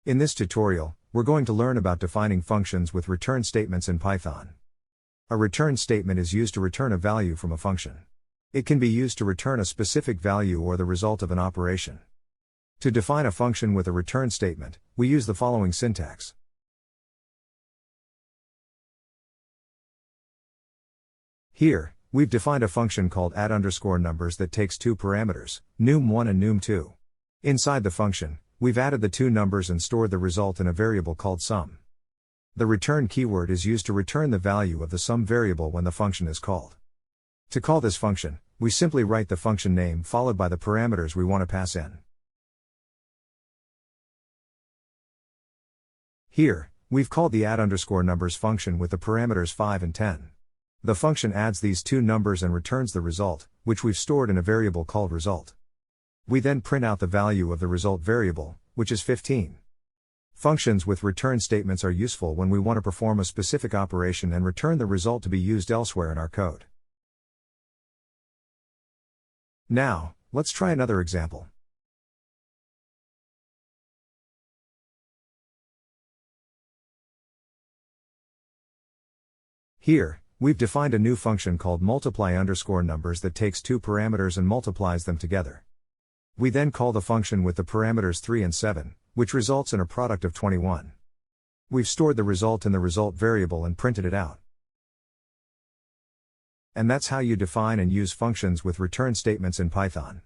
In this tutorial, we're going to learn about defining functions with return statements in Python. A return statement is used to return a value from a function. It can be used to return a specific value or the result of an operation. To define a function with a return statement, we use the following syntax. Here, we've defined a function called add_numbers that takes two parameters, num1 and num2. Inside the function, we've added the two numbers and stored the result in a variable called sum. The return keyword is used to return the value of the sum variable when the function is called. To call this function, we simply write the function name followed by the parameters we want to pass in. Here, we've called the add_numbers function with the parameters 5 and 10. The function adds these two numbers and returns the result, which we've stored in a variable called result. We then print out the value of the result variable, which is 15. Functions with return statements are useful when we want to perform a specific operation and return the result to be used elsewhere in our code. Now, let's try another example. Here, we've defined a new function called multiply_numbers that takes two parameters and multiplies them together. We then call the function with the parameters 3 and 7, which results in a product of 21. We've stored the result in the result variable and printed it out. And that's how you define and use functions with return statements in Python.